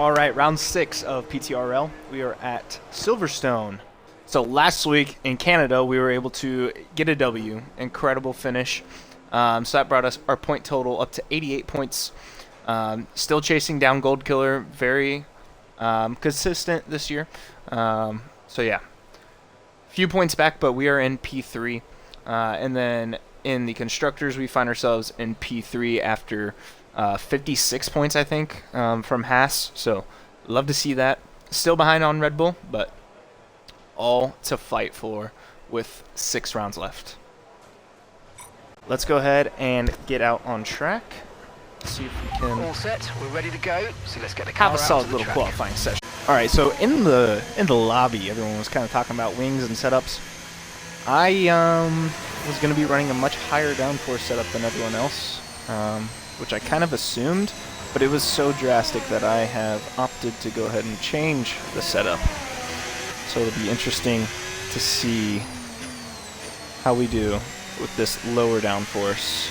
All right, round 6 of PTRL. We are at Silverstone. So last week in Canada, we were able to get a W. Incredible finish. So that brought us our point total up to 88 points. Still chasing down Gold Killer. Very consistent this year. So yeah, few points back, but we are in P3. And then in the Constructors, we find ourselves in P3 after 56 points, I think, from Haas. So love to see that. Still behind on Red Bull, but all to fight for with 6 rounds left. Let's go ahead and get out on track. See if we can all set. We're ready to go. So let's get the car have a out solid to the little track. qualifying session. All right, so in the lobby, everyone was kind of talking about wings and setups. I was going to be running a much higher downforce setup than everyone else, which I kind of assumed, but it was so drastic that I have opted to go ahead and change the setup. So it'll be interesting to see how we do with this lower downforce.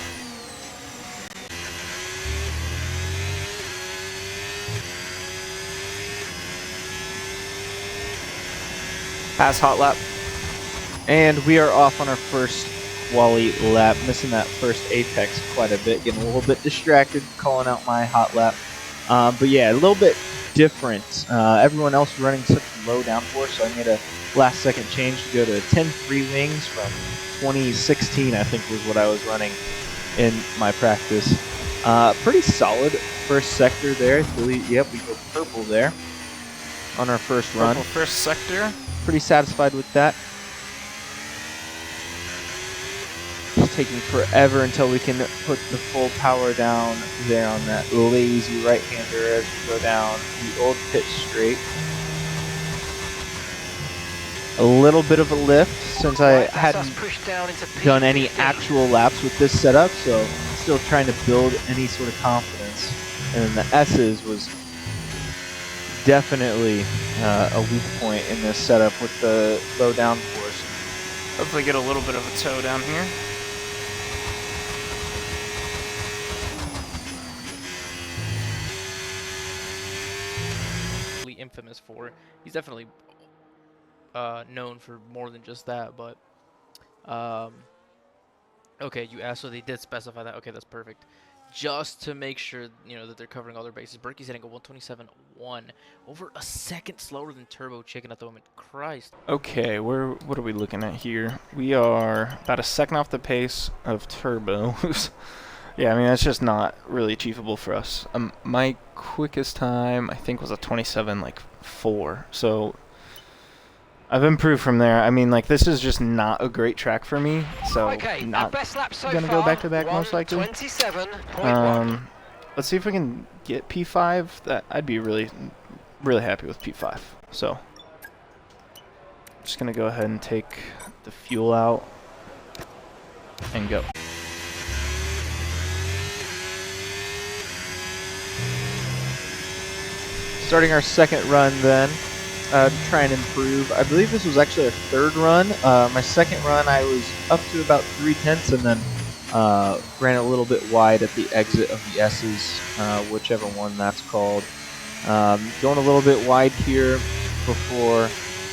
Pass hot lap. And we are off on our first Wally lap, missing that first apex quite a bit, getting a little bit distracted, calling out my hot lap. But yeah, a little bit different. Everyone else running such low downforce, so I made a last second change to go to 10.3 wings from 2016, I think was what I was running in my practice. Pretty solid first sector there. Yep, we go purple there on our first run. Purple first sector. Pretty satisfied with that. Just taking forever until we can put the full power down there on that lazy right-hander as we go down the old pit straight. A little bit of a lift since I hadn't done any actual laps with this setup, so still trying to build any sort of confidence. And then the S's was definitely a weak point in this setup with the low downforce. Hopefully get a little bit of a toe down here. Infamous for. He's definitely known for more than just that, but okay, you asked, so they did specify that. Okay, that's perfect. Just to make sure, you know, that they're covering all their bases. Berkey's hitting a 127.1, over a second slower than Turbo Chicken at the moment. Christ. Okay, what are we looking at here? We are about a second off the pace of Turbo. Yeah, I mean, that's just not really achievable for us. My quickest time, I think, was a 27.4. So I've improved from there. I mean, like, this is just not a great track for me. So okay, not best lap so gonna far, go back to back most likely. 127.1. Let's see if we can get P5. That I'd be really happy with P5. So just gonna go ahead and take the fuel out and go. Starting our second run then, to try and improve. I believe this was actually our third run. My second run I was up to about 3/10 and then ran a little bit wide at the exit of the S's, whichever one that's called. Going a little bit wide here before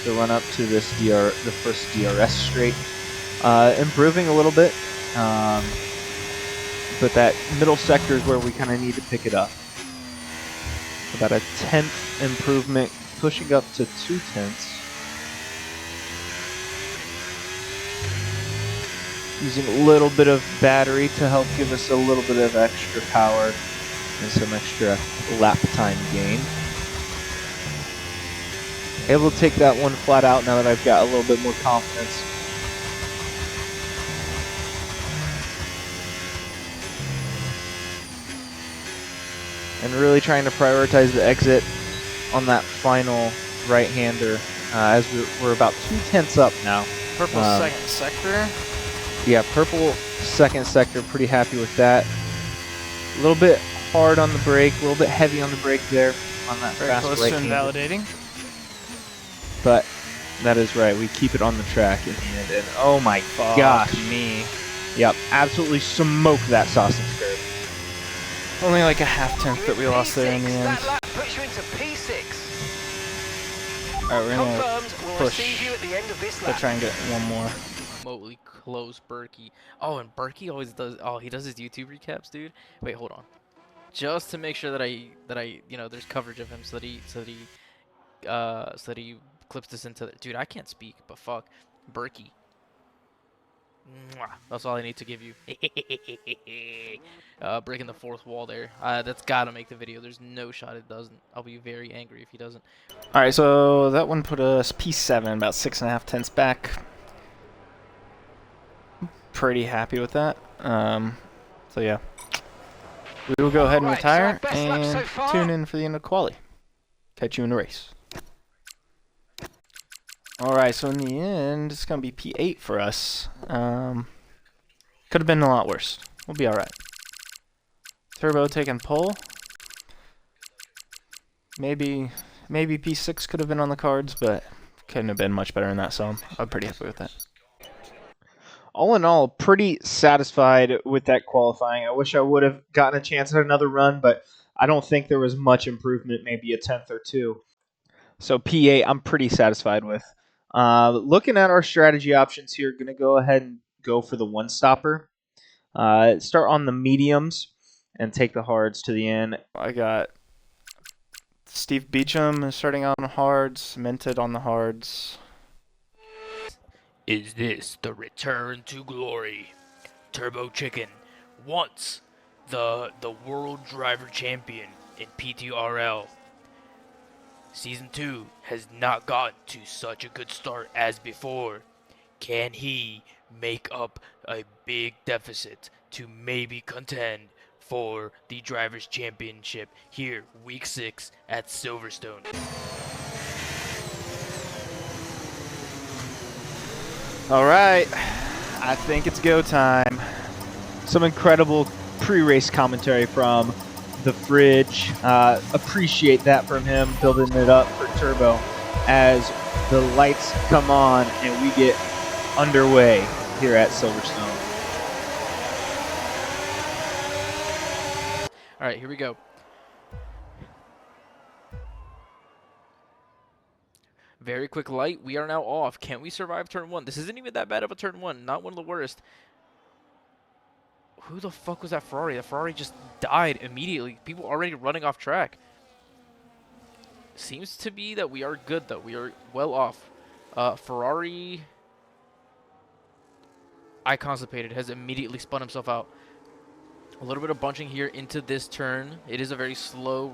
the run up to this the first DRS straight. Improving a little bit, but that middle sector is where we kind of need to pick it up. About a 10th improvement, pushing up to 2/10. Using a little bit of battery to help give us a little bit of extra power and some extra lap time gain. Able to take that one flat out now that I've got a little bit more confidence. And really trying to prioritize the exit on that final right-hander as we're about 2/10 up now. Purple second sector. Yeah, purple second sector, pretty happy with that. A little bit hard on the brake, a little bit heavy on the brake there on that Very fast close right to hander. invalidating. But that is right, we keep it on the track in the end. And oh my gosh. Me. Yep, absolutely smoke that sausage curve. Only like a half tenth that we lost there in the end. That lap puts you into P6. All right, we're gonna Confirmed. We'll push receive you at the end of this to lap. try and get one more. Remotely close Berkey. Oh, and Berkey always does. Oh, he does his YouTube recaps, dude. Wait, hold on. Just to make sure that I there's coverage of him, so that he clips this into. Dude, I can't speak, but fuck, Berkey. Mwah. That's all I need to give you. Breaking the fourth wall there. That's gotta make the video. There's no shot it doesn't. I'll be very angry if he doesn't. All right, so that one put us P7, about 6.5 tenths back. Pretty happy with that. So yeah, we will go ahead and Alright, so retire our best lap so and far. tune in for the end of quali. Catch you in the race. All right, so in the end, it's gonna be P8 for us. Could have been a lot worse. We'll be all right. Turbo taking pole. Maybe P6 could have been on the cards, but couldn't have been much better than that. So I'm pretty happy with that. All in all, pretty satisfied with that qualifying. I wish I would have gotten a chance at another run, but I don't think there was much improvement, maybe a tenth or two. So P8, I'm pretty satisfied with. Looking at our strategy options here, going to go ahead and go for the one-stopper. Start on the mediums and take the hards to the end. I got Steve Beecham starting on hards, Minted on the hards. Is this the return to glory? Turbo Chicken, once the world driver champion in PTRL. Season 2 has not gotten to such a good start as before. Can he make up a big deficit to maybe contend for the Drivers' Championship here, Week 6 at Silverstone? All right, I think it's go time. Some incredible pre-race commentary from the Fridge. Appreciate that from him, building it up for Turbo as the lights come on and we get underway here at Silverstone. All right, here we go. Very quick light. We are now off. Can we survive turn 1? This isn't even that bad of a turn 1. Not one of the worst. Who the fuck was that Ferrari? The Ferrari just died immediately. People already running off track. Seems to be that we are good, though. We are well off. Ferrari, I constipated, has immediately spun himself out. A little bit of bunching here into this turn. It is a very slow...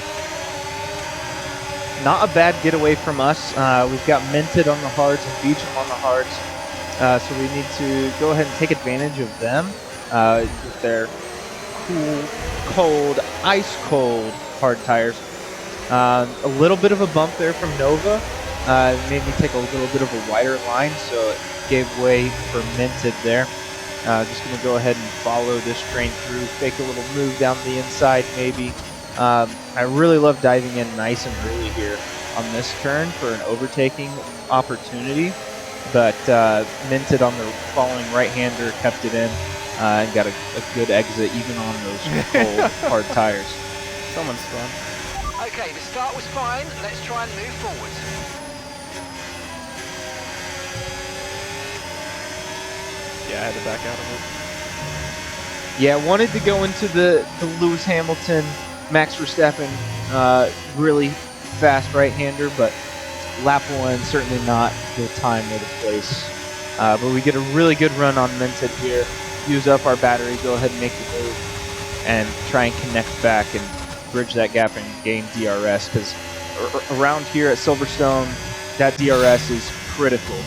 Not a bad getaway from us. We've got Minted on the hards and Beecham on the hards. So we need to go ahead and take advantage of them with their cool, cold, ice-cold hard tires. A little bit of a bump there from Nova. Made me take a little bit of a wider line, so it gave way for Minted there. Just going to go ahead and follow this train through, fake a little move down the inside maybe. I really love diving in nice and early here on this turn for an overtaking opportunity, but Minted on the following right-hander kept it in and got a good exit even on those cold, hard tires. Someone's fun. Okay, the start was fine. Let's try and move forward. Yeah, I had to back out of Yeah, wanted to go into the Lewis Hamilton, Max Verstappen, really fast right-hander, but lap 1 certainly not the time or the place. But we get a really good run on Minted here. Use up our battery, go ahead and make the move, and try and connect back and bridge that gap and gain DRS, because around here at Silverstone, that DRS is critical.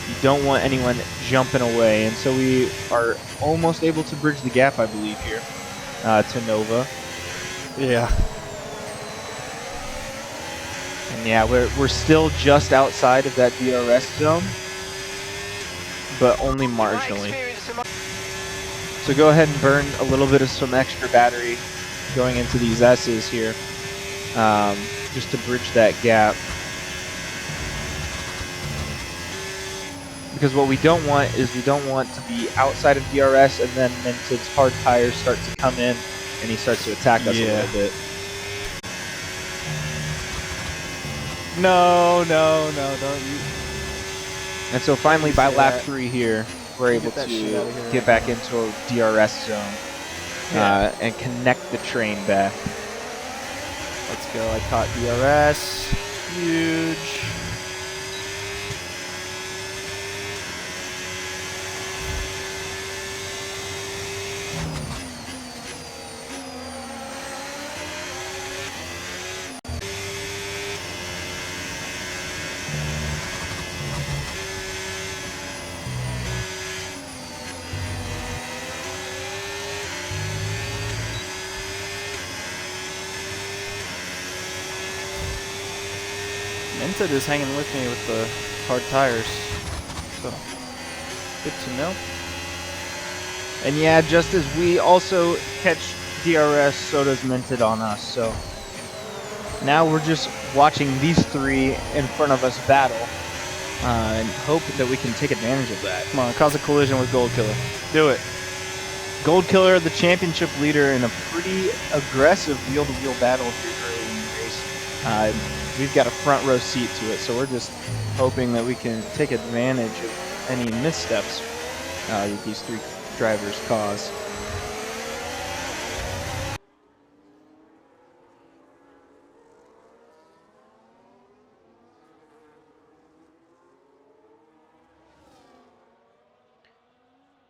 You don't want anyone jumping away, and so we are almost able to bridge the gap, I believe, here to Nova. it. Yeah. And yeah, we're still just outside of that DRS zone, but only marginally. So go ahead and burn a little bit of some extra battery going into these S's here, just to bridge that gap. Because what we don't want is we don't want to be outside of DRS and then Minted's hard tires start to come in and he starts to attack us a little bit. No, don't you. And so finally, you by say lap that. 3 here, we're You able get that to shit outta here get right back now. into a DRS zone and connect the train back. Let's go. I caught DRS. Huge. Minted is hanging with me with the hard tires. So, good to know. And yeah, just as we also catch DRS, so does Minted on us. So now we're just watching these 3 in front of us battle and hope that we can take advantage of that. Come on, cause a collision with Gold Killer. Do it. Gold Killer, the championship leader, in a pretty aggressive wheel-to-wheel battle here early in the race. We've got a front row seat to it, so we're just hoping that we can take advantage of any missteps that these 3 drivers cause.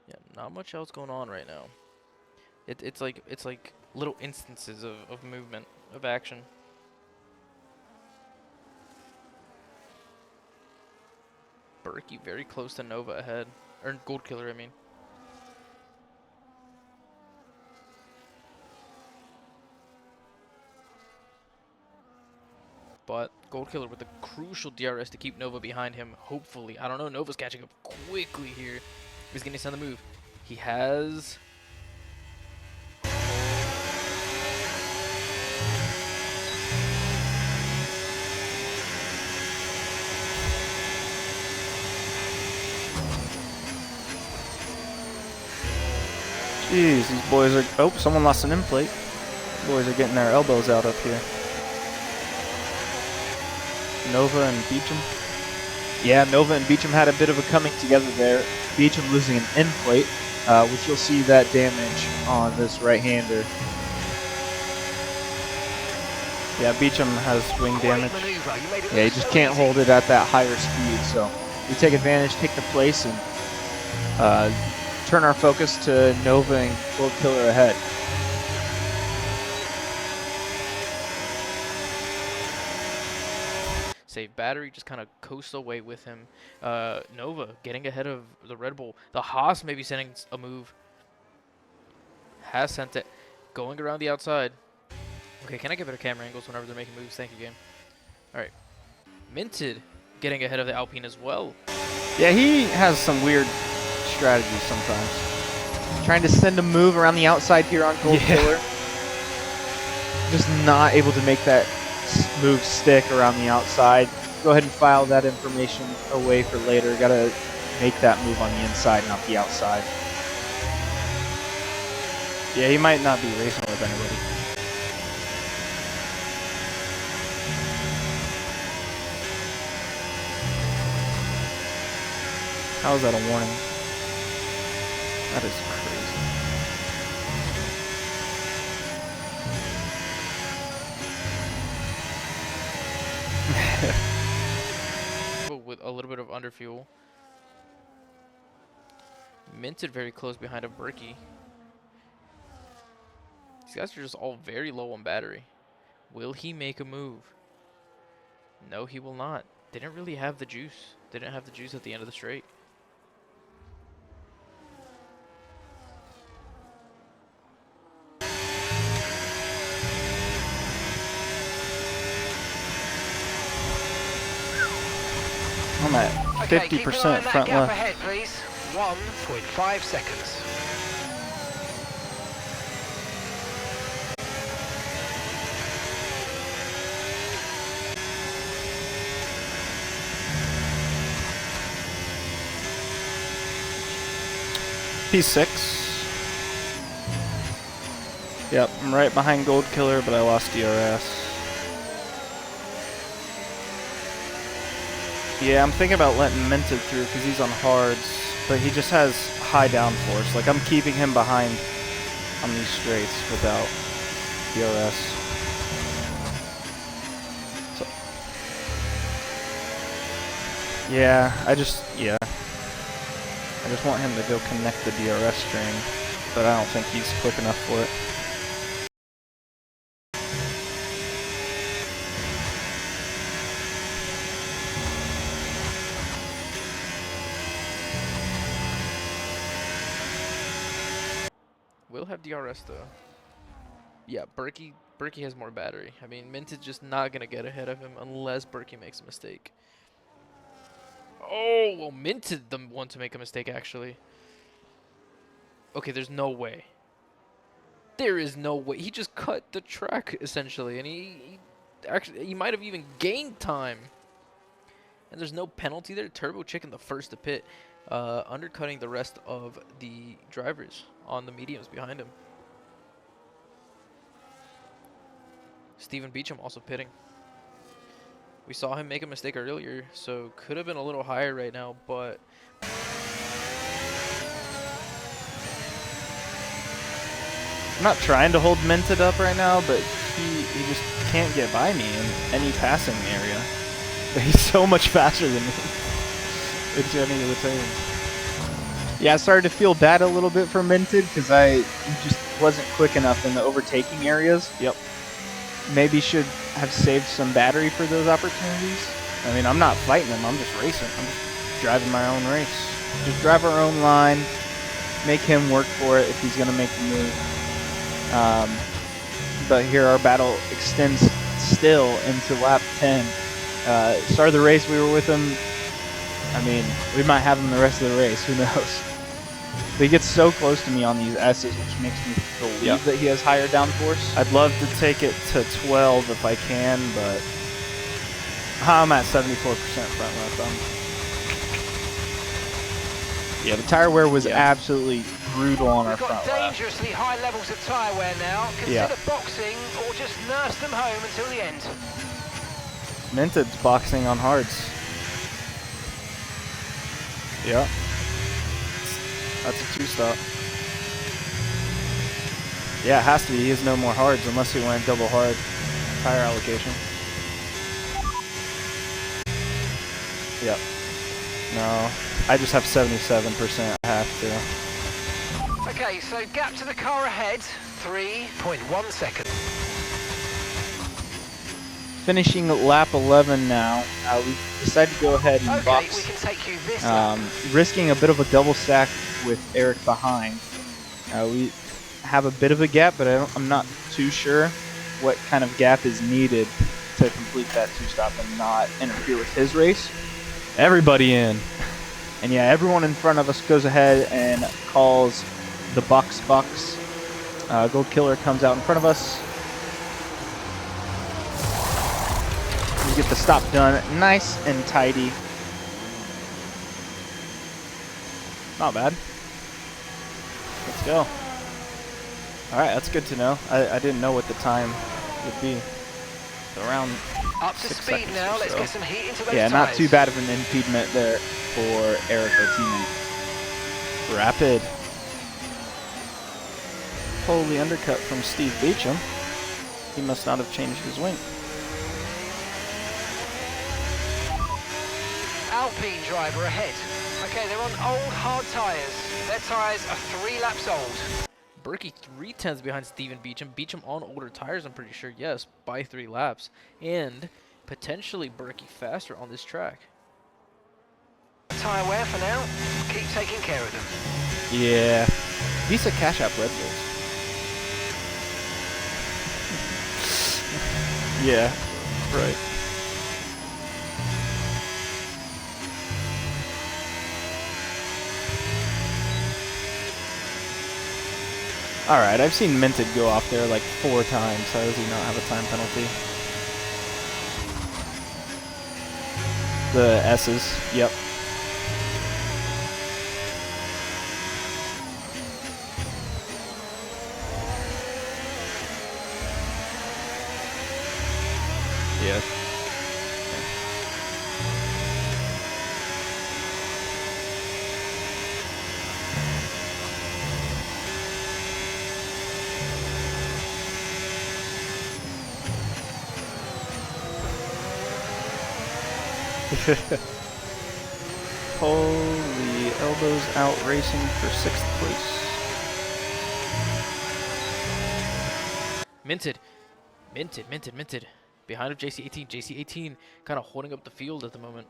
Yeah, not much else going on right now. It's like little instances of movement, of action. Berkey very close to Nova ahead. Or Gold Killer, I mean. But Gold Killer with the crucial DRS to keep Nova behind him, hopefully. I don't know, Nova's catching up quickly here. He's going to send the move. He has... Jeez, these boys are... Oh, someone lost an end plate. Boys are getting their elbows out up here. Nova and Beecham. Yeah, Nova and Beecham had a bit of a coming together there. Beecham losing an end plate, which you'll see that damage on this right-hander. Yeah, Beecham has wing damage. Yeah, he just can't hold it at that higher speed, so we take advantage, take the place, and turn our focus to Nova and Gold Killer ahead. Save battery, just kind of coast away with him. Nova getting ahead of the Red Bull. The Haas maybe sending a move. Has sent it. Going around the outside. Okay, can I get better camera angles whenever they're making moves? Thank you, game. Alright. Minted getting ahead of the Alpine as well. Yeah, he has some weird strategies sometimes. Trying to send a move around the outside here on Gold Killer. Just not able to make that move stick around the outside. Go ahead and file that information away for later. Gotta make that move on the inside, not the outside. Yeah, he might not be racing with anybody. How is that a warning? That is crazy. With a little bit of underfuel. Minted very close behind a Berkey. These guys are just all very low on battery. Will he make a move? No, he will not. They didn't really have the juice. They didn't have the juice at the end of the straight. I'm at 50% front gap left. ahead, please. 1.5 seconds. P6. Yep, I'm right behind Gold Killer, but I lost DRS. Yeah, I'm thinking about letting Minted through because he's on hards, but he just has high downforce. Like, I'm keeping him behind on these straights without DRS. So, yeah, I just want him to go connect the DRS string, but I don't think he's quick enough for it. Will have DRS though. Yeah, Berkey has more battery. I mean, Mint is just not gonna get ahead of him unless Berkey makes a mistake. Oh, well, Mint is the one to make a mistake actually. Okay, there's no way. There is no way. He just cut the track essentially, and he actually he might have even gained time. And there's no penalty there. Turbo Chicken the first to pit, undercutting the rest of the drivers on the mediums behind him. Steven Beecham also pitting. We saw him make a mistake earlier, so could have been a little higher right now, but I'm not trying to hold Minted up right now, but he just can't get by me in any passing area. But he's so much faster than me into any of the turns. Yeah, I started to feel bad a little bit for Minted because he just wasn't quick enough in the overtaking areas. Yep. Maybe should have saved some battery for those opportunities. I mean, I'm not fighting him. I'm just racing. I'm just driving my own race. Just drive our own line, make him work for it if he's going to make the move. But here our battle extends still into lap 10. Start of the race, we were with him. I mean, we might have him the rest of the race. Who knows? But he gets so close to me on these S's, which makes me believe that he has higher downforce. I'd love to take it to 12 if I can, but I'm at 74% front left. Yeah, the tire wear was absolutely brutal on our We've got front left. dangerously high levels of tyre wear now. Consider boxing or just nurse them home until the end. Minted's boxing on hards. Yeah. That's a 2-stop. Yeah, it has to be. He has no more hards unless he went double hard tire allocation. Yep. No. I just have 77%. I have to. Okay, so gap to the car ahead, 3.1 seconds. Finishing lap 11 now. We decided to go ahead and Okay, box, we can take you this lap. risking a bit of a double stack with Eric behind. We have a bit of a gap, but I'm not too sure what kind of gap is needed to complete that 2-stop and not interfere with his race. Everybody in. And yeah, everyone in front of us goes ahead and calls the box. Gold Killer comes out in front of us. We get the stop done nice and tidy. Not bad. Let's go. Alright, that's good to know. I didn't know what the time would be. Around Up to 6 speed seconds now, or let's so. get some heat into those Yeah, not tyres. too bad of an impediment there for Eric, our teammate. Rapid. Holy undercut from Steve Beecham. He must not have changed his wing. Alpine driver ahead. Okay, they're on old hard tyres. Their tyres are 3 laps old. Berkey 3/10 behind Steven Beecham. Beecham on older tires, I'm pretty sure, yes, by 3 laps. And potentially Berkey faster on this track. Tyre wear for now. Keep taking care of them. Yeah. Visa Cash App Red Bulls. Yeah, right. Alright, I've seen Minted go off there like 4 times. How does he not have a time penalty? The S's, yep. Yeah. Holy elbows out racing for 6th place. Minted. Minted, minted, minted. Behind of JC18. JC18 kind of holding up the field at the moment.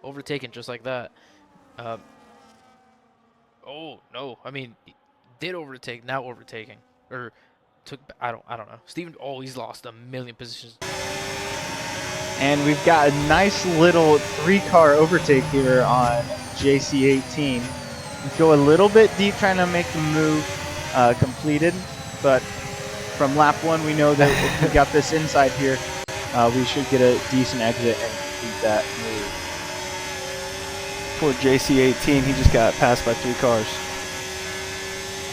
Overtaken just like that. Oh, no. I mean, did overtake, now overtaking. Or took, I don't know. Steven, oh, he's lost a million positions. And we've got a nice little 3-car overtake here on JC18. We go a little bit deep trying to make the move completed, but from lap 1 we know that if we got this inside here, we should get a decent exit and complete that move. Poor JC18, he just got passed by 3 cars.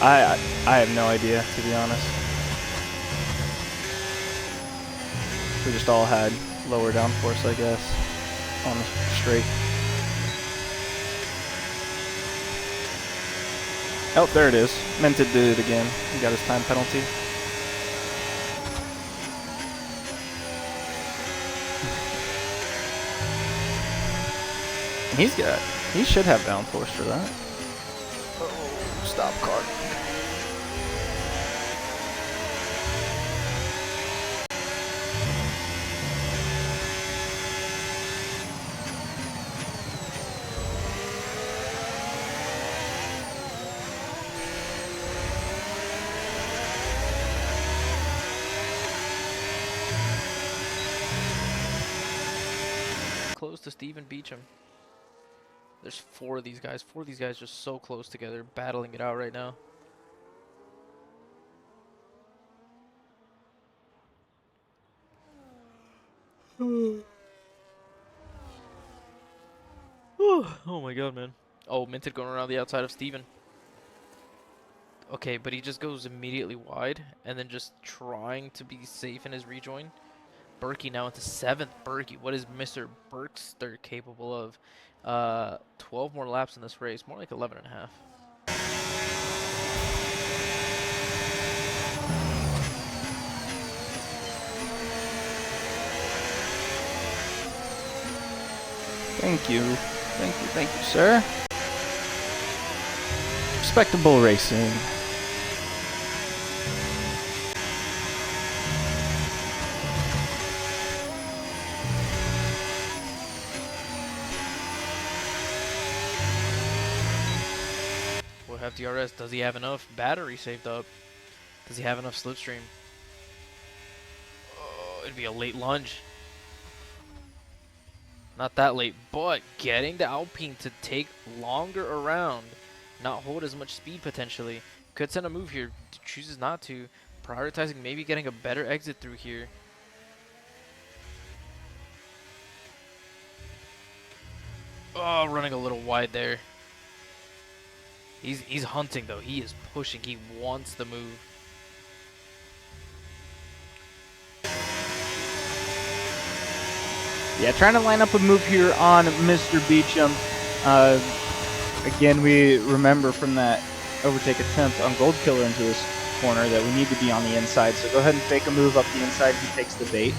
I have no idea, to be honest. We just all had lower downforce, I guess, on the straight. Oh, there it is. Minted did it again. He got his time penalty. And he should have downforce for that. Oh, stop car. Close to Steven Beecham. There's 4 of these guys. 4 of these guys just so close together, battling it out right now. Oh my god, man. Oh, Minted going around the outside of Steven. Okay, but he just goes immediately wide and then just trying to be safe in his rejoin. Berkey now into 7th. Berkey, what is Mr. Berkster capable of? 12 more laps in this race, more like 11 and a half. Thank you. Thank you, sir. Respectable racing. We'll have DRS. Does he have enough battery saved up? Does he have enough slipstream? Oh, it'd be a late lunge. Not that late, but getting the Alpine to take longer around, not hold as much speed potentially. Could send a move here, chooses not to. Prioritizing maybe getting a better exit through here. Oh, running a little wide there. He's hunting though. He is pushing. He wants the move. Yeah, trying to line up a move here on Mr. Beecham. Again, we remember from that overtake attempt on Gold Killer into this corner that we need to be on the inside. So go ahead and fake a move up the inside. He takes the bait.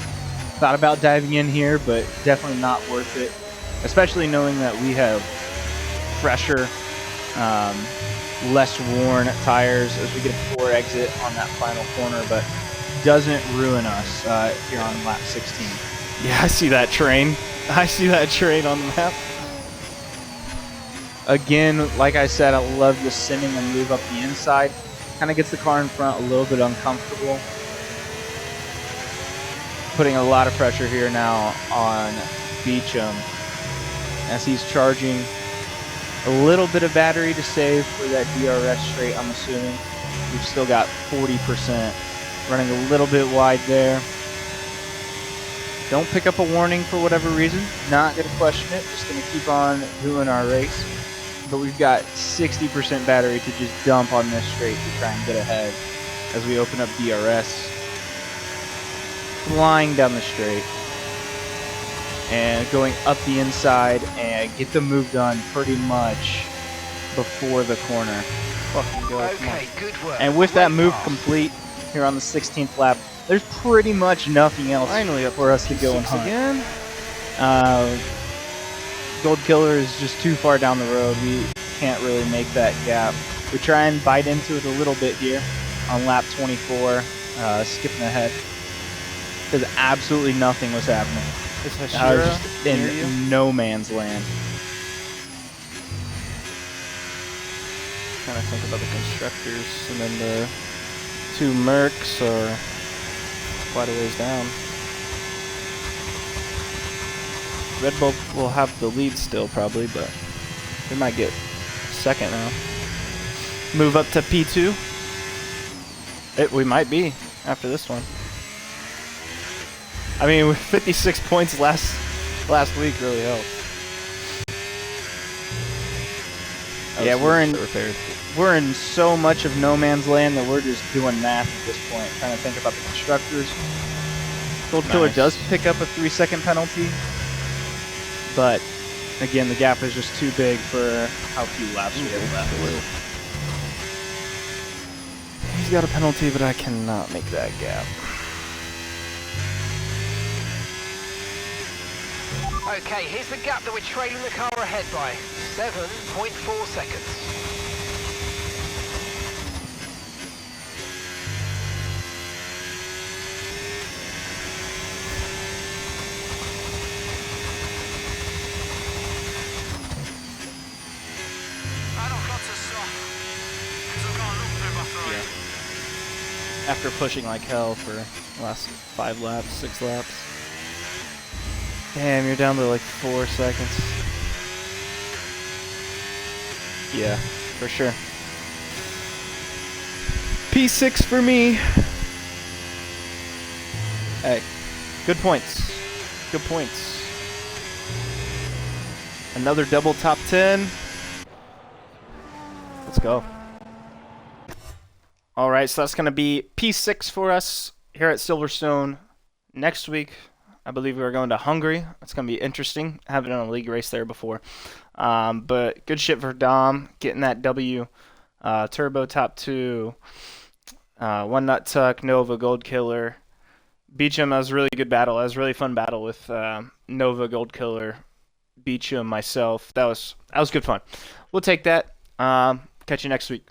Thought about diving in here, but definitely not worth it. Especially knowing that we have fresher, less worn tires as we get a poor exit on that final corner, but doesn't ruin us here on lap 16. Yeah, I see that train. I see that train on the map. Again, like I said, I love just sending a move up the inside. Kind of gets the car in front a little bit uncomfortable. Putting a lot of pressure here now on Beecham as he's charging a little bit of battery to save for that DRS straight, I'm assuming. We've still got 40%. Running a little bit wide there. Don't pick up a warning for whatever reason. Not going to question it. Just going to keep on doing our race. But we've got 60% battery to just dump on this straight to try and get ahead as we open up DRS. Flying down the straight. And going up the inside and get the move done pretty much before the corner. Fucking go. Okay, good work. And with that Great move pass. complete, here on the 16th lap. There's pretty much nothing else Finally up for us to go and P6 hunt. again. Gold Killer is just too far down the road. We can't really make that gap. We try and bite into it a little bit here on lap 24, skipping ahead, because absolutely nothing was happening. Is I was Hashira just near you? in no man's land. Trying to think about the constructors, and then the 2 Mercs are quite a ways down. Red Bull will have the lead still probably, but we might get second now. Move up to P2. We might be after this one. I mean, with 56 points last week really helped. Yeah, we're prepared. in so much of no man's land that we're just doing math at this point, trying to think about the constructors. Gold Killer Nice. does pick up a 3-second penalty, but again, the gap is just too big for how few laps we have left. He's got a penalty, but I cannot make that gap. Okay, here's the gap that we're trailing the car ahead by. 7.4 seconds. After pushing like hell for the last 5 laps, 6 laps. Damn, you're down to like 4 seconds. Yeah, for sure. P6 for me. Hey, good points. Good points. Another double top 10. Let's go. All right, so that's going to be P6 for us here at Silverstone. Next week, I believe we're going to Hungary. It's going to be interesting. I haven't done a league race there before. But good shit for Dom, getting that W. Turbo top 2. One Nut Tuck, Nova, Gold Killer. Beecham, that was a really good battle. That was a really fun battle with Nova, Gold Killer, Beecham, myself. That was good fun. We'll take that. Catch you next week.